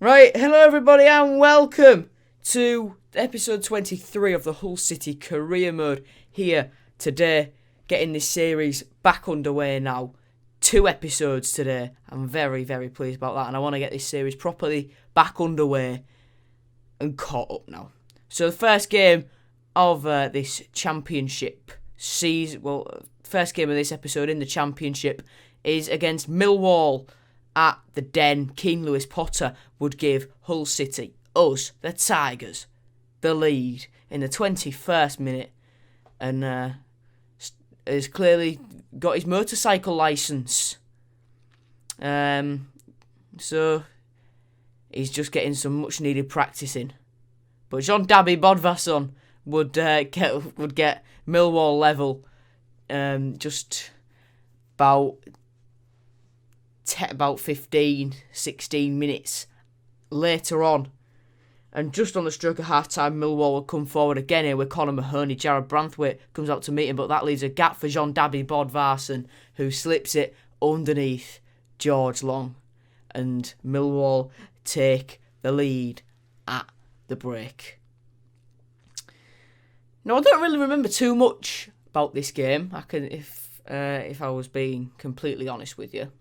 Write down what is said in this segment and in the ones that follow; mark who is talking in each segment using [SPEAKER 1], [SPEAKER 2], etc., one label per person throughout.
[SPEAKER 1] Right, hello everybody and welcome to episode 23 of the Hull City Career Mode here today, getting this series back underway now. 2 episodes today. I'm very, very pleased about that, and I want to get this series properly back underway and caught up now. So the first game of this championship season, first game of this episode in the championship is against Millwall at the Den. Keane Lewis Potter would give Hull City, us, the Tigers, the lead in the 21st minute, and has clearly got his motorcycle licence. So he's just getting some much needed practice in. But Jean Dabby Bodvarsson would get Millwall level just about 15, 16 minutes later on. And just on the stroke of half-time, Millwall will come forward again here with Conor Mahoney. Jared Branthwaite comes out to meet him, but that leaves a gap for Jean Dabby Bodvarsson, who slips it underneath George Long. And Millwall take the lead at the break. Now, I don't really remember too much about this game. If I was being completely honest with you.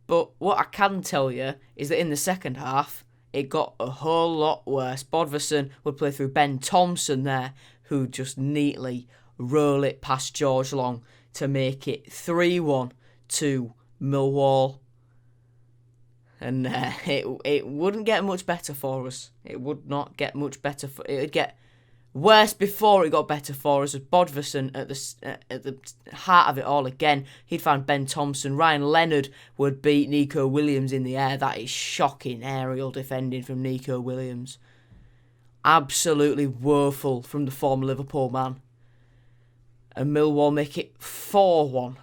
[SPEAKER 1] But what I can tell you is that in the second half, it got a whole lot worse. Bodvarsson would play through Ben Thompson there, who just neatly roll it past George Long to make it 3-1 to Millwall. And it wouldn't get much better for us. It would not get much better. It would get worse before it got better for us. As Bodvarsson at the heart of it all again, he'd found Ben Thompson. Ryan Leonard would beat Nico Williams in the air. That is shocking aerial defending from Nico Williams. Absolutely woeful from the former Liverpool man. And Millwall make it 4-1.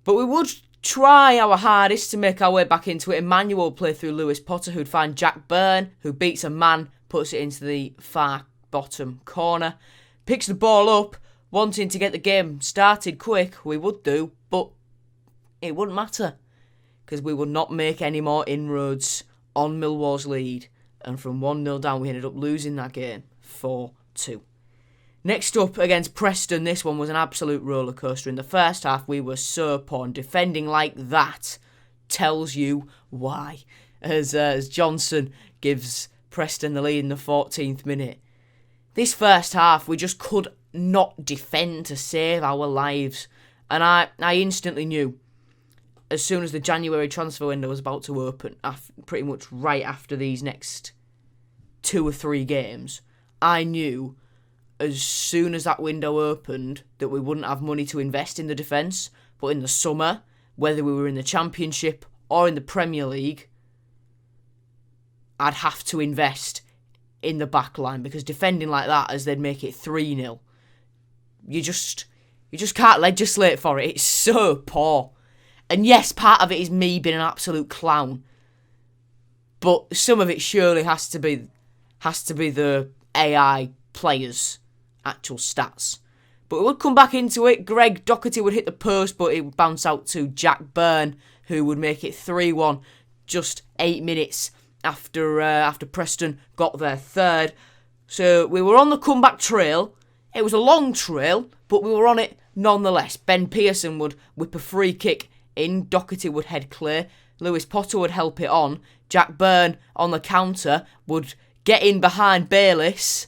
[SPEAKER 1] But we would try our hardest to make our way back into it. Emmanuel play through Lewis Potter, who'd find Jack Byrne, who beats a man, puts it into the far bottom corner, picks the ball up, wanting to get the game started quick. We would do, but it wouldn't matter, because we would not make any more inroads on Millwall's lead. And from 1-0 down, we ended up losing that game 4-2. Next up against Preston, this one was an absolute rollercoaster. In the first half, we were so poor, and defending like that tells you why. As Johnson gives Preston the lead in the 14th minute. This first half, we just could not defend to save our lives. And I instantly knew, as soon as the January transfer window was about to open, pretty much right after these next 2 or 3 games, I knew as soon as that window opened that we wouldn't have money to invest in the defence. But in the summer, whether we were in the Championship or in the Premier League, I'd have to invest in the back line, because defending like that, as they'd make it 3-0, you just can't legislate for it. It's so poor. And yes, part of it is me being an absolute clown, but some of it surely has to be the AI players' actual stats. But we would come back into it. Greg Doherty would hit the post, but it would bounce out to Jack Byrne, who would make it 3-1 just 8 minutes after Preston got their third. So we were on the comeback trail. It was a long trail, but we were on it nonetheless. Ben Pearson would whip a free kick in. Doherty would head clear. Lewis Potter would help it on. Jack Byrne on the counter would get in behind Bayliss.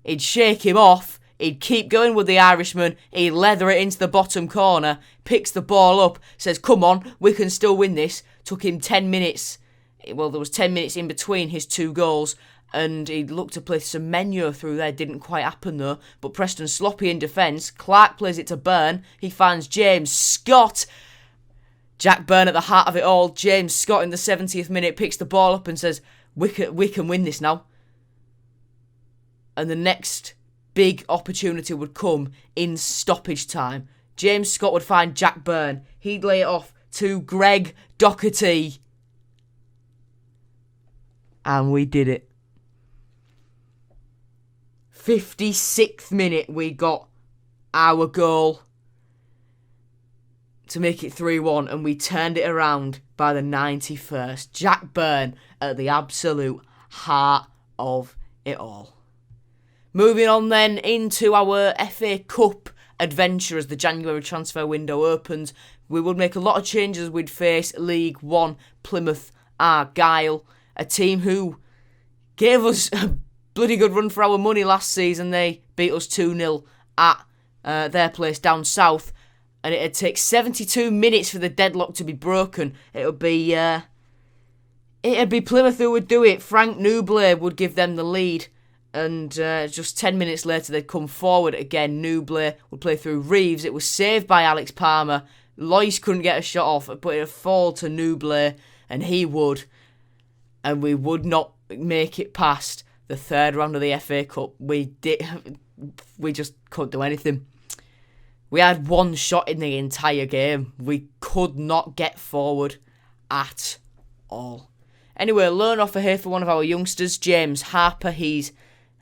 [SPEAKER 1] He'd shake him off. He'd keep going with the Irishman. He'd leather it into the bottom corner. Picks the ball up. Says, come on, we can still win this. Took him 10 minutes. Well, there was 10 minutes in between his 2 goals. And he'd looked to play Semenyo through there. Didn't quite happen though. But Preston sloppy in defence. Clark plays it to Byrne. He finds James Scott. Jack Byrne at the heart of it all. James Scott in the 70th minute picks the ball up and says, we can win this now. And the next big opportunity would come in stoppage time. James Scott would find Jack Byrne. He'd lay it off to Greg Doherty. And we did it. 56th minute, we got our goal. to make it 3-1, and we turned it around by the 91st. Jack Byrne at the absolute heart of it all. Moving on then into our FA Cup adventure as the January transfer window opens. We would make a lot of changes. We'd face League One Plymouth Argyle, a team who gave us a bloody good run for our money last season. They beat us 2-0 at their place down south, and it'd take 72 minutes for the deadlock to be broken. It'd be Plymouth who would do it. Frank Nubler would give them the lead, and just 10 minutes later they'd come forward again. Nubler would play through Reeves. It was saved by Alex Palmer. Loyce couldn't get a shot off, but it'd fall to Nubler, and he would. And we would not make it past the third round of the FA Cup. We just couldn't do anything. We had one shot in the entire game. We could not get forward at all. Anyway, loan offer here for one of our youngsters, James Harper. He's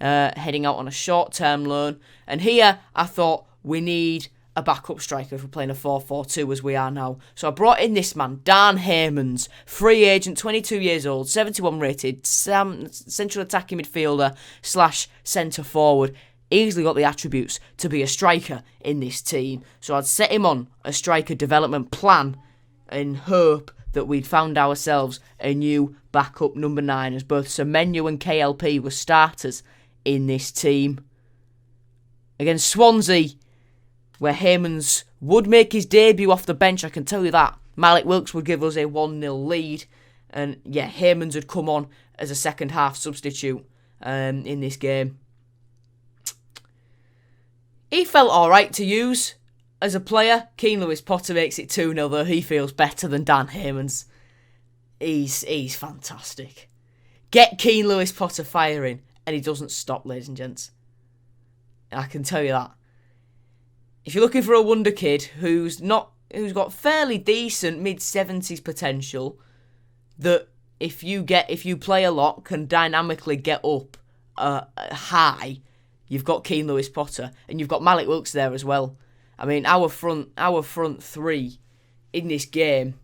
[SPEAKER 1] heading out on a short-term loan. And here, I thought, we need a backup striker if we're playing a 4-4-2 as we are now. So I brought in this man, Dan Heymans, free agent, 22 years old, 71 rated, central attacking midfielder / centre forward. Easily got the attributes to be a striker in this team. So I'd set him on a striker development plan in hope that we'd found ourselves a new backup number 9, as both Semenyo and KLP were starters in this team. Against Swansea, where Heymans would make his debut off the bench, I can tell you that. Malik Wilkes would give us a 1-0 lead. And yeah, Heymans had come on as a second half substitute in this game. He felt alright to use as a player. Keane Lewis Potter makes it 2-0, though he feels better than Dan Heymans. He's fantastic. Get Keane Lewis Potter firing, and he doesn't stop, ladies and gents. I can tell you that. If you're looking for a wonder kid who's got fairly decent mid-70s potential, that if you play a lot can dynamically get up high, you've got Keane Lewis Potter, and you've got Malik Wilkes there as well. I mean, our front three in this game,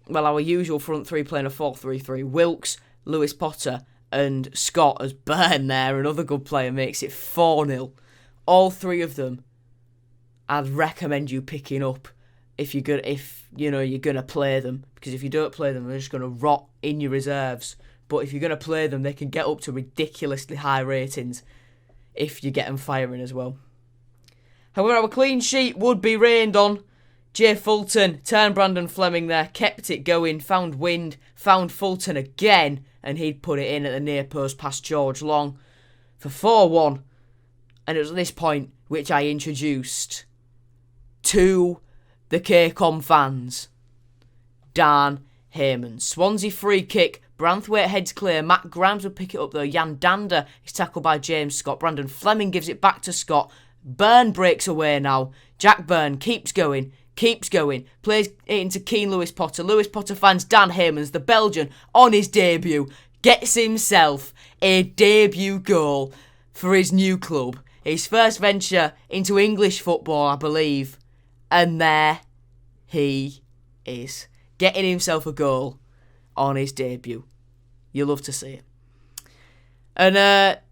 [SPEAKER 1] well, our usual front three playing a 4-3-3, Wilkes, Lewis Potter, and Scott as Byrne there, another good player, makes it 4-0. All three of them, I'd recommend you picking up if you're gonna play them, because if you don't play them, they're just gonna rot in your reserves. But if you're gonna play them, they can get up to ridiculously high ratings if you get them firing as well. However, our clean sheet would be rained on. Jay Fulton turned Brandon Fleming there, kept it going, found Wind, found Fulton again, and he'd put it in at the near post past George Long for 4-1. And it was at this point which I introduced to the KCOM fans Dan Heymans. Swansea free kick. Branthwaite heads clear. Matt Grimes would pick it up though. Jan Dander is tackled by James Scott. Brandon Fleming gives it back to Scott. Byrne breaks away now. Jack Byrne keeps going. Plays it into Keane Lewis Potter. Lewis Potter finds Dan Heymans, the Belgian, on his debut. Gets himself a debut goal for his new club. His first venture into English football, I believe. And there he is. Getting himself a goal on his debut. You love to see it. And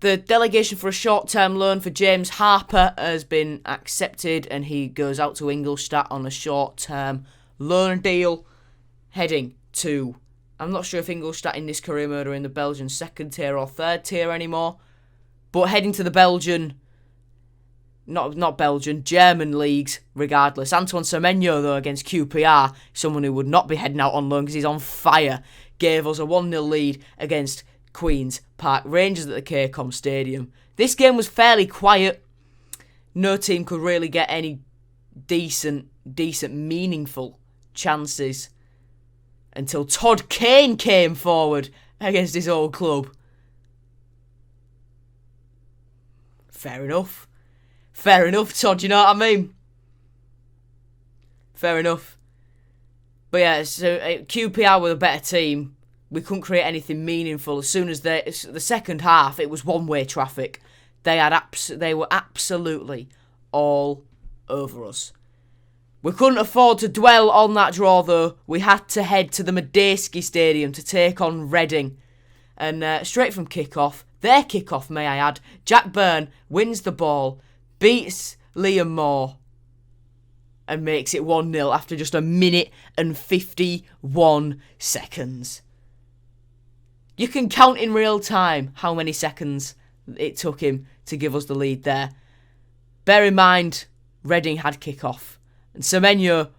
[SPEAKER 1] the delegation for a short-term loan for James Harper has been accepted, and he goes out to Ingolstadt on a short-term loan deal, heading to, I'm not sure if Ingolstadt in this career mode are in the Belgian second tier or third tier anymore, but heading to the Belgian, German leagues regardless. Antoine Semenyo, though, against QPR, someone who would not be heading out on loan because he's on fire, gave us a 1-0 lead against Queen's Park Rangers at the KCOM Stadium. This game was fairly quiet. No team could really get any decent, meaningful chances until Todd Kane came forward against his old club. Fair enough, Todd, you know what I mean? Fair enough. But yeah, so QPR were the better team. We couldn't create anything meaningful. As soon as the second half, it was one-way traffic. They were absolutely all over us. We couldn't afford to dwell on that draw, though. We had to head to the Medeski Stadium to take on Reading. And straight from kick-off, their kick-off, may I add, Jack Byrne wins the ball, beats Liam Moore, and makes it 1-0 after just 1 minute and 51 seconds. You can count in real time how many seconds it took him to give us the lead there. Bear in mind, Reading had kick-off. And Semenyo,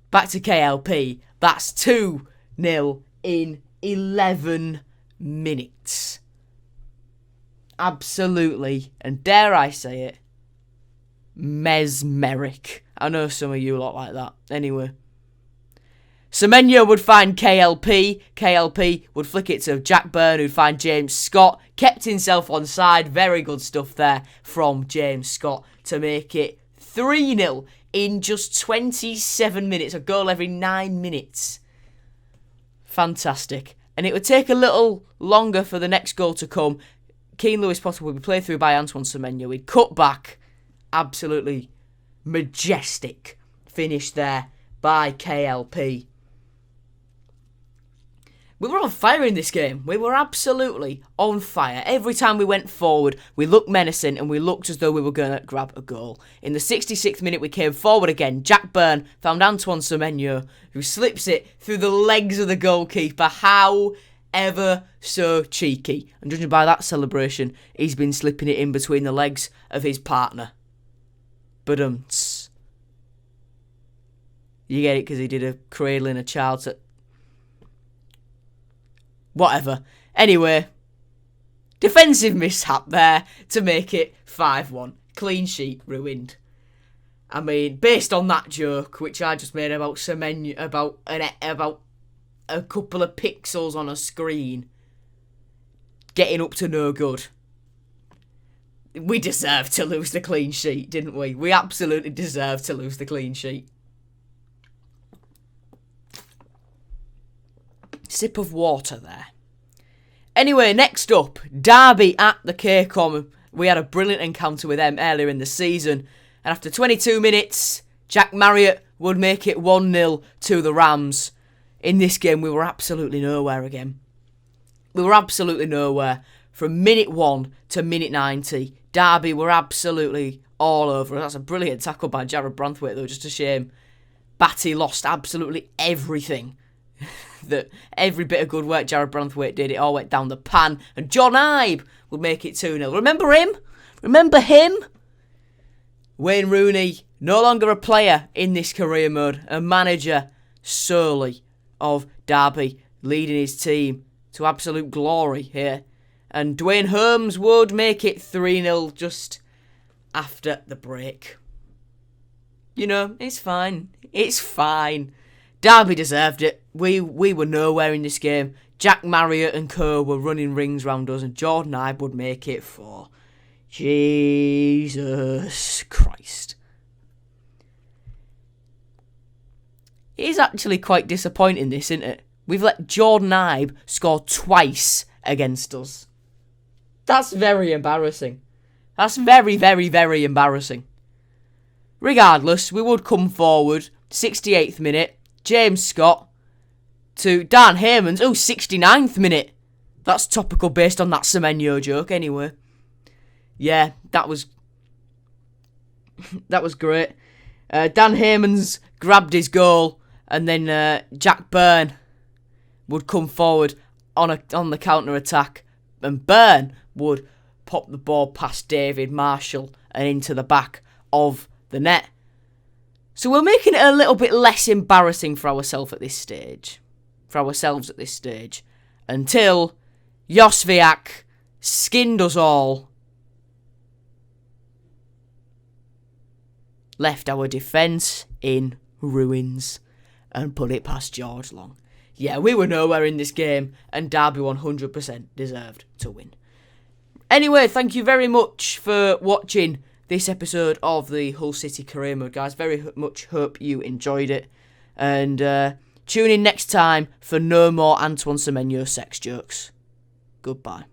[SPEAKER 1] back to KLP, that's 2-0 in 11 minutes. Absolutely, and dare I say it, mesmeric. I know some of you lot like that. Anyway. Semenyo would find KLP. KLP would flick it to Jack Byrne, who'd find James Scott. Kept himself onside. Very good stuff there from James Scott to make it 3-0 in just 27 minutes. A goal every 9 minutes. Fantastic. And it would take a little longer for the next goal to come. Keane Lewis Potter would be played through by Antoine Semenyo. He'd cut back. Absolutely majestic finish there by KLP. We were on fire in this game. We were absolutely on fire. Every time we went forward, we looked menacing and we looked as though we were going to grab a goal. In the 66th minute, we came forward again. Jack Byrne found Antoine Semenyo, who slips it through the legs of the goalkeeper. How ever so cheeky. And judging by that celebration, he's been slipping it in between the legs of his partner. But you get it because he did a cradling a child. Whatever. Anyway, defensive mishap there to make it 5-1. Clean sheet ruined. I mean, based on that joke, which I just made about Semenyo, about a couple of pixels on a screen, getting up to no good. We deserved to lose the clean sheet, didn't we? We absolutely deserved to lose the clean sheet. Sip of water there. Anyway, next up, Derby at the K-Com. We had a brilliant encounter with them earlier in the season. And after 22 minutes, Jack Marriott would make it 1-0 to the Rams. In this game, we were absolutely nowhere again. We were absolutely nowhere. From minute 1 to minute 90, Derby were absolutely all over. That's a brilliant tackle by Jared Branthwaite, though. Just a shame. Batty lost absolutely everything. That every bit of good work Jared Branthwaite did, it all went down the pan. And John Ibe would make it 2-0. Remember him? Remember him? Wayne Rooney, no longer a player in this career mode, a manager solely of Derby, leading his team to absolute glory here. And Dwayne Holmes would make it 3-0 just after the break. You know, it's fine. It's fine. Derby deserved it. We were nowhere in this game. Jack Marriott and co were running rings round us, and Jordan Ibe would make it 4. Jesus Christ. It is actually quite disappointing, this, isn't it? We've let Jordan Ibe score twice against us. That's very embarrassing. That's very, very, very embarrassing. Regardless, we would come forward. 68th minute. James Scott to Dan Heyman's. 69th minute. That's topical based on that Semenyo joke anyway. Yeah, that was great. Dan Heyman's grabbed his goal, and then Jack Byrne would come forward on the counter-attack, and Byrne would pop the ball past David Marshall and into the back of the net. So we're making it a little bit less embarrassing for ourselves at this stage. Until Josviak skinned us all. Left our defence in ruins and put it past George Long. Yeah, we were nowhere in this game, and Derby 100% deserved to win. Anyway, thank you very much for watching this episode of the Hull City Career Mode, guys. Very much hope you enjoyed it. And tune in next time for no more Antoine Semenyo sex jokes. Goodbye.